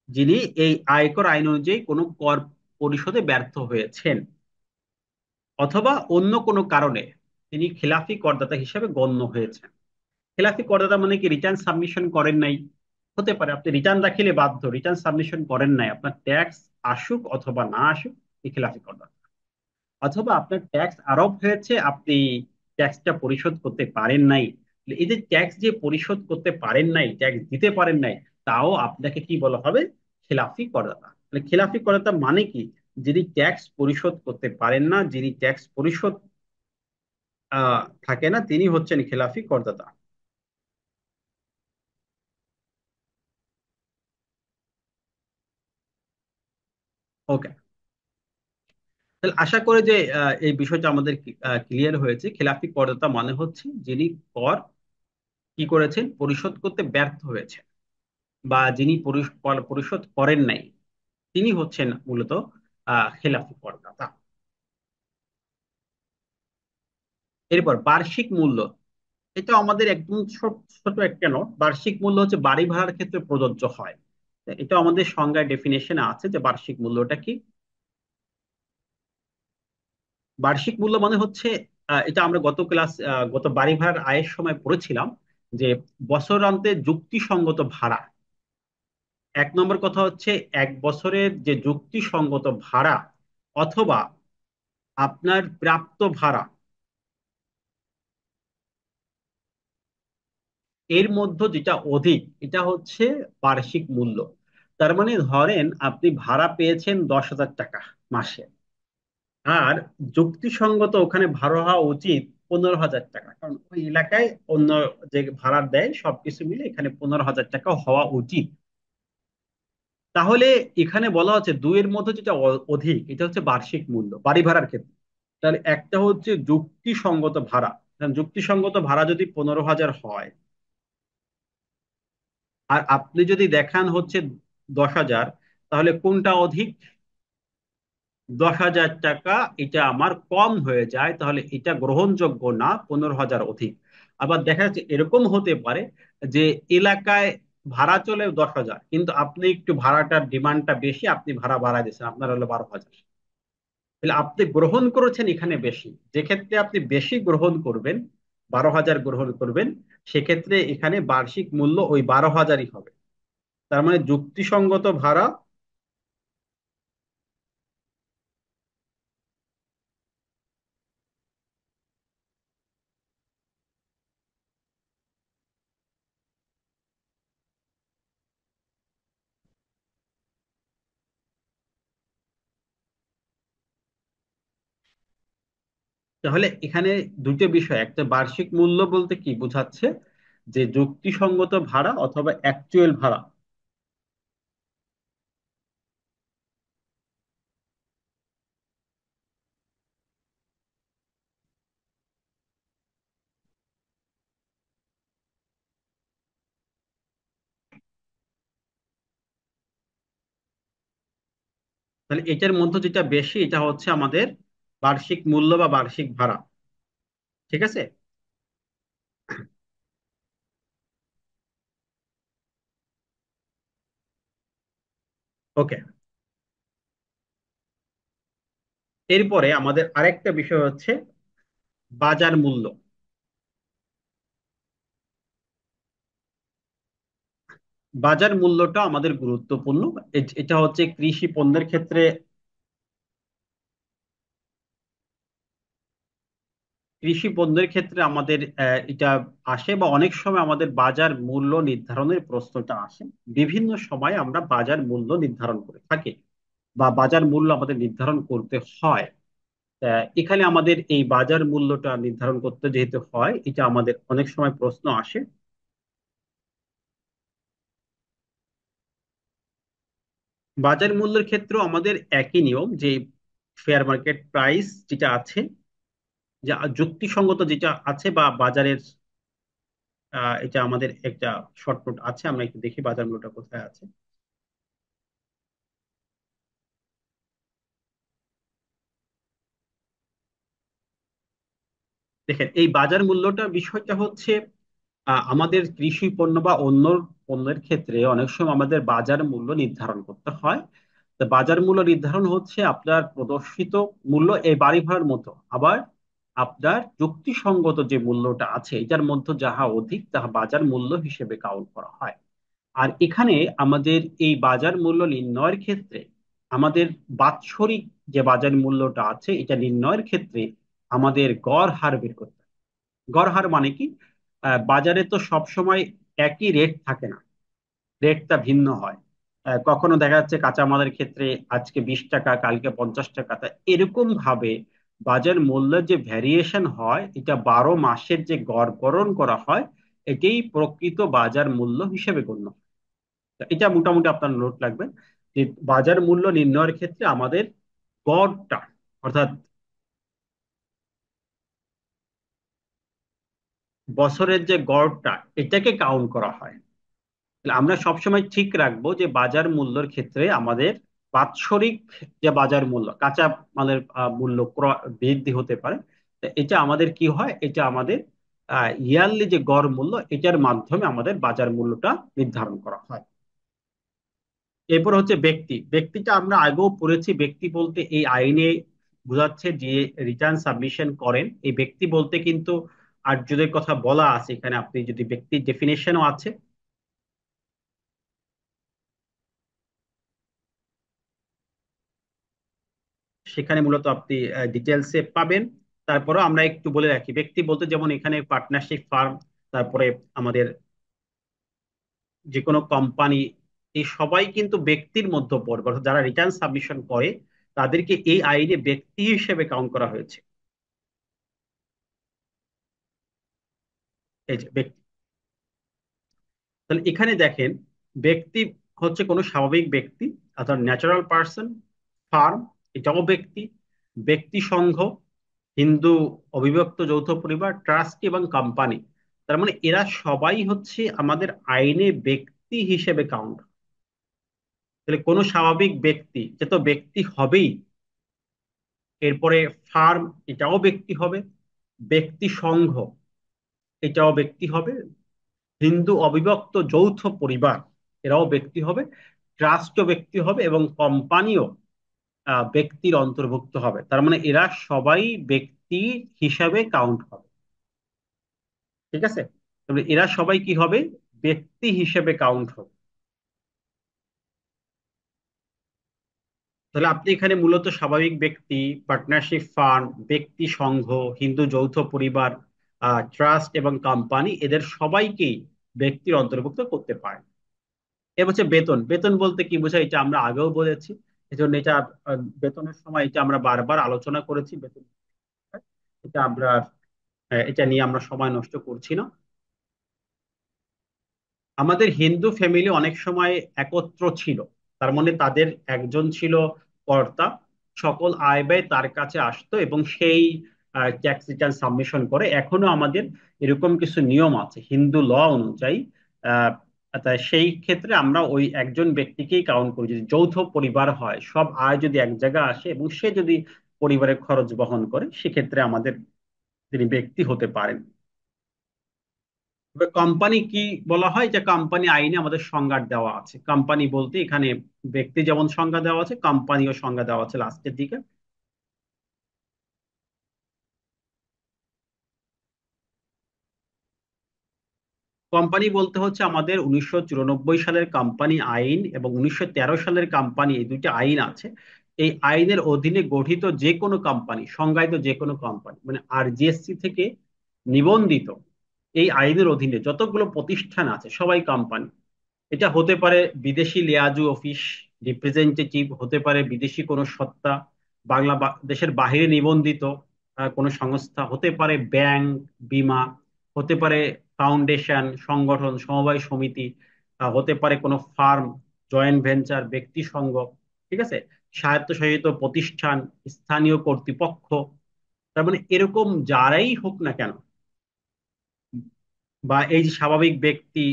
যিনি এই আয়কর আইন অনুযায়ী কোনো কর পরিশোধে ব্যর্থ হয়েছেন অথবা অন্য কোনো কারণে তিনি খেলাফি করদাতা হিসেবে গণ্য হয়েছেন। খেলাফি করদাতা মানে কি? রিটার্ন সাবমিশন করেন নাই, হতে পারে আপনি রিটার্ন দাখিলে বাধ্য, রিটার্ন সাবমিশন করেন নাই, আপনার ট্যাক্স আসুক অথবা না আসুক, এই খেলাফি করদাতা। অথবা আপনার ট্যাক্স আরোপ হয়েছে, আপনি ট্যাক্সটা পরিশোধ করতে পারেন নাই। এই যে ট্যাক্স যে পরিশোধ করতে পারেন নাই, ট্যাক্স দিতে পারেন নাই, তাও আপনাকে কি বলা হবে? খেলাফি করদাতা। তাহলে খেলাফি করদাতা মানে কি? যিনি ট্যাক্স পরিশোধ করতে পারেন না, যিনি ট্যাক্স পরিশোধ থাকে না, তিনি হচ্ছেন খেলাফি করদাতা। ওকে, তাহলে আশা করি যে এই বিষয়টা আমাদের ক্লিয়ার হয়েছে। খেলাফি করদাতা মানে হচ্ছে যিনি কর কি করেছেন, পরিশোধ করতে ব্যর্থ হয়েছে, বা যিনি কর পরিশোধ করেন নাই, তিনি হচ্ছেন মূলত খেলাফি করদাতা। এরপর বার্ষিক মূল্য, এটা আমাদের একদম ছোট ছোট একটা নোট। বার্ষিক মূল্য হচ্ছে বাড়ি ভাড়ার ক্ষেত্রে প্রযোজ্য হয়। এটা আমাদের সংজ্ঞায় ডেফিনেশনে আছে যে বার্ষিক মূল্যটা কি। বার্ষিক মূল্য মানে হচ্ছে, এটা আমরা গত বাড়ি ভাড়ার আয়ের সময় পড়েছিলাম যে বছরান্তে যুক্তিসঙ্গত ভাড়া। 1 নম্বর কথা হচ্ছে 1 বছরের যে যুক্তিসঙ্গত ভাড়া অথবা আপনার প্রাপ্ত ভাড়া, এর মধ্যে যেটা অধিক এটা হচ্ছে বার্ষিক মূল্য। তার মানে ধরেন আপনি ভাড়া পেয়েছেন 10,000 টাকা মাসে, আর যুক্তিসঙ্গত ওখানে ভাড়া হওয়া উচিত 15,000 টাকা, কারণ ওই এলাকায় অন্য যে ভাড়া দেয় সবকিছু মিলে এখানে 15,000 টাকা হওয়া উচিত। তাহলে এখানে বলা হচ্ছে দুইয়ের মধ্যে যেটা অধিক এটা হচ্ছে বার্ষিক মূল্য বাড়ি ভাড়ার ক্ষেত্রে। তাহলে একটা হচ্ছে যুক্তিসঙ্গত ভাড়া। কারণ যুক্তিসঙ্গত ভাড়া যদি 15,000 হয়, আর আপনি যদি দেখান হচ্ছে 10,000, তাহলে কোনটা অধিক? 10,000 টাকা এটা আমার কম হয়ে যায়, তাহলে এটা গ্রহণযোগ্য না, 15,000 অধিক। আবার দেখা যাচ্ছে এরকম হতে পারে যে এলাকায় ভাড়া চলে 10,000, কিন্তু আপনি একটু ভাড়াটার ডিমান্ডটা বেশি, আপনি ভাড়া বাড়ায় দিচ্ছেন, আপনার হলো 12,000। তাহলে আপনি গ্রহণ করেছেন এখানে বেশি, যে ক্ষেত্রে আপনি বেশি গ্রহণ করবেন, 12,000 গ্রহণ করবেন, সেক্ষেত্রে এখানে বার্ষিক মূল্য ওই 12,000ই হবে। তার মানে যুক্তিসঙ্গত ভাড়া। তাহলে এখানে দুটো বিষয়, একটা বার্ষিক মূল্য বলতে কি বোঝাচ্ছে, যে যুক্তিসঙ্গত ভাড়া অথবা অ্যাকচুয়াল ভাড়া। তাহলে এটার মধ্যে যেটা বেশি এটা হচ্ছে আমাদের বার্ষিক মূল্য বা বার্ষিক ভাড়া। ঠিক আছে। ওকে। এরপরে আমাদের আরেকটা বিষয় হচ্ছে বাজার মূল্য। বাজার মূল্যটা আমাদের গুরুত্বপূর্ণ। এটা হচ্ছে কৃষি পণ্যের ক্ষেত্রে। কৃষি পণ্যের ক্ষেত্রে আমাদের এটা আসে, বা অনেক সময় আমাদের বাজার মূল্য নির্ধারণের প্রশ্নটা আসে। বিভিন্ন সময় আমরা বাজার মূল্য নির্ধারণ করে থাকি, বা বাজার মূল্য আমাদের নির্ধারণ করতে হয়। এখানে আমাদের এই বাজার মূল্যটা নির্ধারণ করতে যেহেতু হয়, এটা আমাদের অনেক সময় প্রশ্ন আসে। বাজার মূল্যের ক্ষেত্রেও আমাদের একই নিয়ম, যে ফেয়ার মার্কেট প্রাইস যেটা আছে, যা যুক্তিসঙ্গত যেটা আছে, বা বাজারের এটা আমাদের একটা শর্টনোট আছে, আমরা একটু দেখি বাজার মূল্যটা কোথায় আছে। দেখেন, এই বাজার মূল্যটা বিষয়টা হচ্ছে আমাদের কৃষি পণ্য বা অন্য পণ্যের ক্ষেত্রে অনেক সময় আমাদের বাজার মূল্য নির্ধারণ করতে হয়। তো বাজার মূল্য নির্ধারণ হচ্ছে আপনার প্রদর্শিত মূল্য এই বাড়ি ভাড়ার মতো, আবার আপনার যুক্তিসঙ্গত যে মূল্যটা আছে এটার মধ্যে যাহা অধিক তাহা বাজার মূল্য হিসেবে কাউন্ট করা হয়। আর এখানে আমাদের এই বাজার মূল্য নির্ণয়ের ক্ষেত্রে আমাদের বাৎসরিক যে বাজার মূল্যটা আছে এটা নির্ণয়ের ক্ষেত্রে আমাদের গড় হার বের করতে হয়। গড় হার মানে কি? বাজারে তো সব সময় একই রেট থাকে না, রেটটা ভিন্ন হয়। কখনো দেখা যাচ্ছে কাঁচামালের ক্ষেত্রে আজকে 20 টাকা, কালকে 50 টাকা। তা এরকম ভাবে বাজার মূল্যের যে ভ্যারিয়েশন হয় এটা 12 মাসের যে গড়করণ করা হয়, এটাই প্রকৃত বাজার মূল্য হিসেবে গণ্য হয়। তা এটা মোটামুটি আপনার নোট লাগবে, যে বাজার মূল্য নির্ণয়ের ক্ষেত্রে আমাদের গড়টা, অর্থাৎ বছরের যে গড়টা, এটাকে কাউন্ট করা হয়। তাহলে আমরা সবসময় ঠিক রাখবো যে বাজার মূল্যের ক্ষেত্রে আমাদের বাৎসরিক যে বাজার মূল্য, কাঁচা মালের মূল্য বৃদ্ধি হতে পারে। তো এটা আমাদের কি হয়, এটা আমাদের ইয়ারলি যে গড় মূল্য, এটার মাধ্যমে আমাদের বাজার মূল্যটা নির্ধারণ করা হয়। এরপর হচ্ছে ব্যক্তি। ব্যক্তিটা আমরা আগেও পড়েছি, ব্যক্তি বলতে এই আইনে বোঝাচ্ছে যে রিটার্ন সাবমিশন করেন এই ব্যক্তি বলতে কিন্তু আর্যদের কথা বলা আছে এখানে। আপনি যদি ব্যক্তির ডেফিনেশনও আছে, সেখানে মূলত আপনি ডিটেলসে পাবেন। তারপরে আমরা একটু বলে রাখি, ব্যক্তি বলতে যেমন এখানে পার্টনারশিপ ফার্ম, তারপরে আমাদের যে কোনো কোম্পানি, এই সবাই কিন্তু ব্যক্তির মধ্যে পড়বে। অর্থাৎ যারা রিটার্ন সাবমিশন করে তাদেরকে এই আইনে ব্যক্তি হিসেবে কাউন্ট করা হয়েছে। এই যে ব্যক্তি, তাহলে এখানে দেখেন, ব্যক্তি হচ্ছে কোনো স্বাভাবিক ব্যক্তি, অর্থাৎ ন্যাচারাল পার্সন। ফার্ম, এটাও ব্যক্তি। ব্যক্তি সংঘ, হিন্দু অবিভক্ত যৌথ পরিবার, ট্রাস্ট এবং কোম্পানি, তার মানে এরা সবাই হচ্ছে আমাদের আইনে ব্যক্তি হিসেবে কাউন্ট। তাহলে কোনো স্বাভাবিক ব্যক্তি যে তো ব্যক্তি হবেই। এরপরে ফার্ম, এটাও ব্যক্তি হবে। ব্যক্তি সংঘ, এটাও ব্যক্তি হবে। হিন্দু অবিভক্ত যৌথ পরিবার, এরাও ব্যক্তি হবে। ট্রাস্টও ব্যক্তি হবে, এবং কোম্পানিও ব্যক্তির অন্তর্ভুক্ত হবে। তার মানে এরা সবাই ব্যক্তি হিসাবে কাউন্ট হবে। ঠিক আছে। তবে এরা সবাই কি হবে, ব্যক্তি হিসেবে কাউন্ট হবে। তাহলে আপনি এখানে মূলত স্বাভাবিক ব্যক্তি, পার্টনারশিপ ফান্ড, ব্যক্তি সংঘ, হিন্দু যৌথ পরিবার, ট্রাস্ট এবং কোম্পানি, এদের সবাইকেই ব্যক্তির অন্তর্ভুক্ত করতে পারেন। এবার হচ্ছে বেতন। বেতন বলতে কি বোঝায় এটা আমরা আগেও বলেছি, এজন্য এটা বেতনের সময় এটা আমরা বারবার আলোচনা করেছি। বেতন এটা আমরা এটা নিয়ে আমরা সময় নষ্ট করছি না। আমাদের হিন্দু ফ্যামিলি অনেক সময় একত্র ছিল, তার মানে তাদের একজন ছিল কর্তা, সকল আয় ব্যয় তার কাছে আসতো এবং সেই ট্যাক্স রিটার্ন সাবমিশন করে। এখনো আমাদের এরকম কিছু নিয়ম আছে হিন্দু ল অনুযায়ী। আহ, তাই সেই ক্ষেত্রে আমরা ওই একজন ব্যক্তিকেই কাউন্ট করি। যদি যৌথ পরিবার হয়, সব আয় যদি এক জায়গায় আসে এবং সে যদি পরিবারের খরচ বহন করে, সেক্ষেত্রে আমাদের তিনি ব্যক্তি হতে পারেন। তবে কোম্পানি কি বলা হয়, যে কোম্পানি আইনে আমাদের সংজ্ঞা দেওয়া আছে। কোম্পানি বলতে এখানে ব্যক্তি যেমন সংজ্ঞা দেওয়া আছে, কোম্পানিও সংজ্ঞা দেওয়া আছে লাস্টের দিকে। কোম্পানি বলতে হচ্ছে আমাদের 1994 সালের কোম্পানি আইন এবং 1913 সালের কোম্পানি, এই দুইটা আইন আছে। এই আইনের অধীনে গঠিত যে কোনো কোম্পানি, সংজ্ঞায়িত যে কোনো কোম্পানি, মানে আরজিএসসি থেকে নিবন্ধিত এই আইনের অধীনে যতগুলো প্রতিষ্ঠান আছে সবাই কোম্পানি। এটা হতে পারে বিদেশি লিয়াজু অফিস, রিপ্রেজেন্টেটিভ, হতে পারে বিদেশি কোনো সত্তা, দেশের বাইরে নিবন্ধিত কোনো সংস্থা, হতে পারে ব্যাংক, বীমা, হতে পারে ফাউন্ডেশন, সংগঠন, সমবায় সমিতি, হতে পারে কোনো ফার্ম, জয়েন্ট ভেঞ্চার, ব্যক্তি সংঘ, ঠিক আছে, স্বায়ত্তশাসিত প্রতিষ্ঠান, স্থানীয় কর্তৃপক্ষ। তার মানে এরকম যারাই হোক না কেন, বা এই যে স্বাভাবিক ব্যক্তি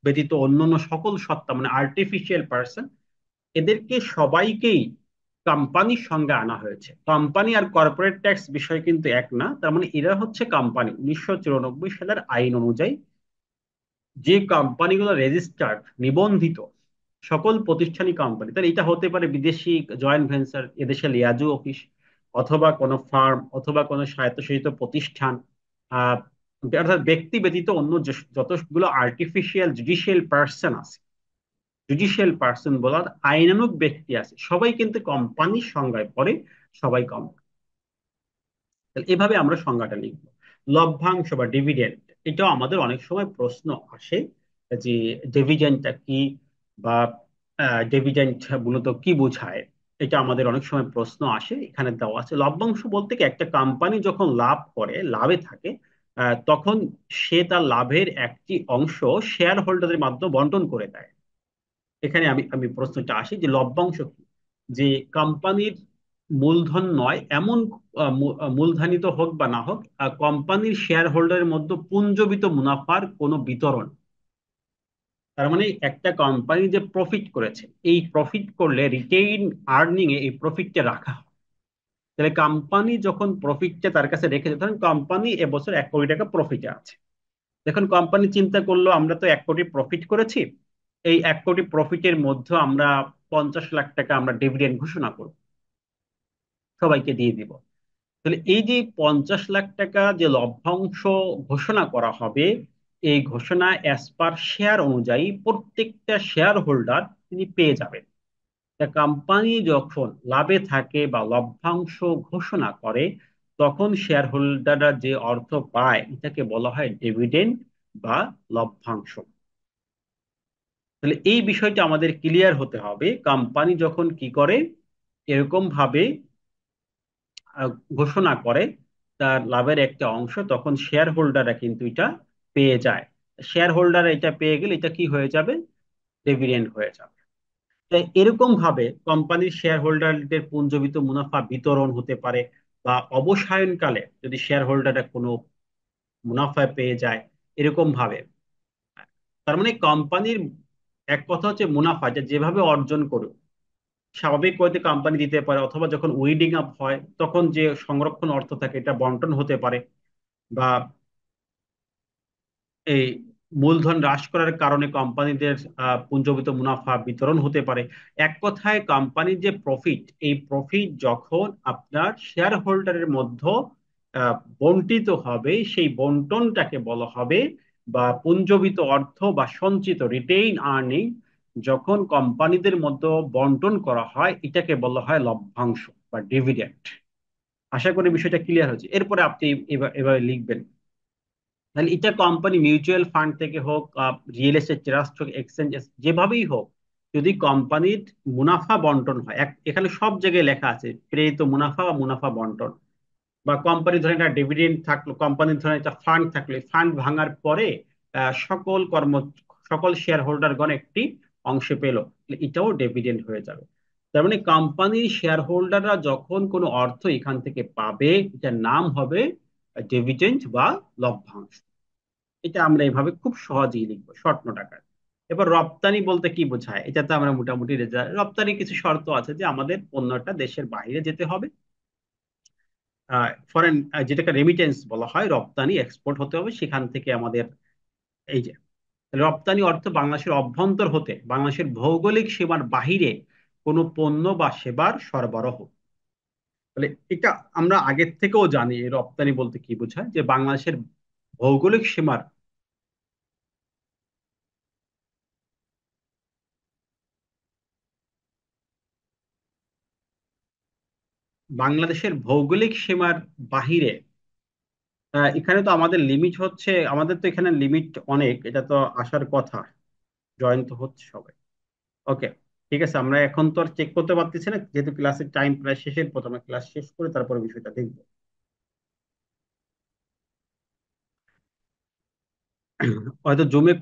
ব্যতীত অন্যান্য সকল সত্তা, মানে আর্টিফিশিয়াল পার্সন, এদেরকে সবাইকেই কোম্পানির সঙ্গে আনা হয়েছে। কোম্পানি আর কর্পোরেট ট্যাক্স বিষয় কিন্তু এক না। তার মানে এরা হচ্ছে কোম্পানি 1994 সালের আইন অনুযায়ী। যে কোম্পানিগুলো রেজিস্টার্ড, নিবন্ধিত, সকল প্রতিষ্ঠানই কোম্পানি। তাহলে এটা হতে পারে বিদেশি জয়েন্ট ভেঞ্চার, এদেশে লিয়াজু অফিস, অথবা কোনো ফার্ম, অথবা কোনো স্বায়ত্তশাসিত প্রতিষ্ঠান, আহ অর্থাৎ ব্যক্তি ব্যতীত অন্য যতগুলো আর্টিফিশিয়াল জুডিশিয়াল পার্সন আছে, জুডিশিয়াল পার্সন বলার আইনানুগ ব্যক্তি আছে, সবাই কিন্তু কোম্পানির সংজ্ঞায় পড়ে, সবাই কোম্পানি। তাহলে এভাবে আমরা সংজ্ঞাটা লিখবো। লভ্যাংশ বা ডিভিডেন্ড, এটাও আমাদের অনেক সময় প্রশ্ন আসে, যে ডিভিডেন্ডটা কি, বা ডিভিডেন্ড মূলত কি বোঝায়। এটা আমাদের অনেক সময় প্রশ্ন আসে। এখানে দেওয়া আছে লভ্যাংশ বলতে কি, একটা কোম্পানি যখন লাভ করে, লাভে থাকে, তখন সে তার লাভের একটি অংশ শেয়ার হোল্ডারের মাধ্যমে বন্টন করে দেয়। এখানে আমি আমি প্রশ্নটা আসি যে লভ্যাংশ কি, যে কোম্পানির মূলধন নয় এমন মূলধনিত হোক বা না হোক, কোম্পানির শেয়ার হোল্ডারের মধ্যে পুঞ্জবিত মুনাফার কোনো বিতরণ। তার মানে একটা কোম্পানি যে প্রফিট করেছে, এই প্রফিট করলে রিটেইন আর্নিং এ এই প্রফিটটা রাখা হয়। তাহলে কোম্পানি যখন প্রফিটটা তার কাছে রেখেছে, ধরেন কোম্পানি এবছর 1 কোটি টাকা প্রফিটে আছে। দেখুন কোম্পানি চিন্তা করলো, আমরা তো 1 কোটি প্রফিট করেছি, এই 1 কোটি প্রফিটের মধ্যে আমরা 50 লাখ টাকা আমরা ডিভিডেন্ড ঘোষণা করব, সবাইকে দিয়ে দিব। তাহলে এই যে 50 লাখ টাকা যে লভ্যাংশ ঘোষণা করা হবে, এই ঘোষণা অ্যাজ পার শেয়ার অনুযায়ী প্রত্যেকটা শেয়ার হোল্ডার তিনি পেয়ে যাবেন। তা কোম্পানি যখন লাভে থাকে বা লভ্যাংশ ঘোষণা করে, তখন শেয়ার হোল্ডাররা যে অর্থ পায় এটাকে বলা হয় ডিভিডেন্ড বা লভ্যাংশ। তাহলে এই বিষয়টা আমাদের ক্লিয়ার হতে হবে। কোম্পানি যখন কি করে, এরকম ভাবে আহ, ঘোষণা করে তার লাভের একটা অংশ, তখন শেয়ার হোল্ডাররা কিন্তু এটা পেয়ে যায়। শেয়ার হোল্ডার এটা পেয়ে গেলে এটা কি হয়ে যাবে, ডিভিডেন্ড হয়ে যাবে। তাই এরকম ভাবে কোম্পানির শেয়ার হোল্ডারদের পুঞ্জীভূত মুনাফা বিতরণ হতে পারে, বা অবসায়নকালে যদি শেয়ার হোল্ডাররা কোনো মুনাফা পেয়ে যায়, এরকম ভাবে। তার মানে কোম্পানির এক কথা হচ্ছে মুনাফা, যে যেভাবে অর্জন করুক, স্বাভাবিক ওয়েতে কোম্পানি দিতে পারে, অথবা যখন উইডিং আপ হয় তখন যে সংরক্ষণ অর্থ থাকে এটা বন্টন হতে পারে, বা এই মূলধন হ্রাস করার কারণে কোম্পানিদের পুঞ্জীভূত মুনাফা বিতরণ হতে পারে। এক কথায় কোম্পানির যে প্রফিট, এই প্রফিট যখন আপনার শেয়ার হোল্ডারের মধ্যে বন্টিত হবে, সেই বন্টনটাকে বলা হবে, বা পুঞ্জীভূত অর্থ বা সঞ্চিত রিটেইন আর্নিং যখন কোম্পানিদের মধ্যে বন্টন করা হয়, এটাকে বলা হয় লভ্যাংশ বা ডিভিডেন্ড। আশা করি বিষয়টা ক্লিয়ার হচ্ছে। এরপরে আপনি এভাবে লিখবেন। তাহলে এটা কোম্পানি মিউচুয়াল ফান্ড থেকে হোক, রিয়েল এস্টেট ট্রাস্ট হোক, এক্সচেঞ্জ, যেভাবেই হোক, যদি কোম্পানির মুনাফা বন্টন হয়, এখানে সব জায়গায় লেখা আছে প্রেরিত মুনাফা বা মুনাফা বন্টন, বা কোম্পানি ধরেন একটা ডিভিডেন্ড থাকলো, কোম্পানির ধরেন একটা ফান্ড থাকলো, ফান্ড ভাঙার পরে আহ, সকল কর্ম সকল শেয়ার হোল্ডারগণ একটি অংশ পেল, এটাও ডিভিডেন্ড হয়ে যাবে। তার মানে কোম্পানির শেয়ার হোল্ডাররা যখন কোনো অর্থ এখান থেকে পাবে, এটার নাম হবে ডিভিডেন্ড বা লভ্যাংশ। এটা আমরা এভাবে খুব সহজেই লিখবো শর্ট নোট আকারে। এবার রপ্তানি বলতে কি বোঝায়, এটা তো আমরা মোটামুটি রপ্তানি কিছু শর্ত আছে যে আমাদের পণ্যটা দেশের বাইরে যেতে হবে, ফরেন, যেটাকে রেমিটেন্স বলা হয়, রপ্তানি এক্সপোর্ট হতে হবে সেখান থেকে আমাদের। এই যে রপ্তানি অর্থ বাংলাদেশের অভ্যন্তর হতে বাংলাদেশের ভৌগোলিক সীমার বাহিরে কোনো পণ্য বা সেবার সরবরাহ। তাহলে এটা আমরা আগের থেকেও জানি এই রপ্তানি বলতে কি বোঝায়, যে বাংলাদেশের ভৌগোলিক সীমার, বাংলাদেশের ভৌগোলিক সীমার বাহিরে। এখানে তো আমাদের লিমিট হচ্ছে, আমাদের তো এখানে লিমিট অনেক, এটা তো আসার কথা। জয়েন তো হচ্ছে সবাই। ওকে, ঠিক আছে, আমরা এখন তো আর চেক করতে পারতেছি না যেহেতু ক্লাসের টাইম প্রায় শেষের, প্রথমে ক্লাস শেষ করে তারপরে বিষয়টা দেখবো। হয়তো জুমে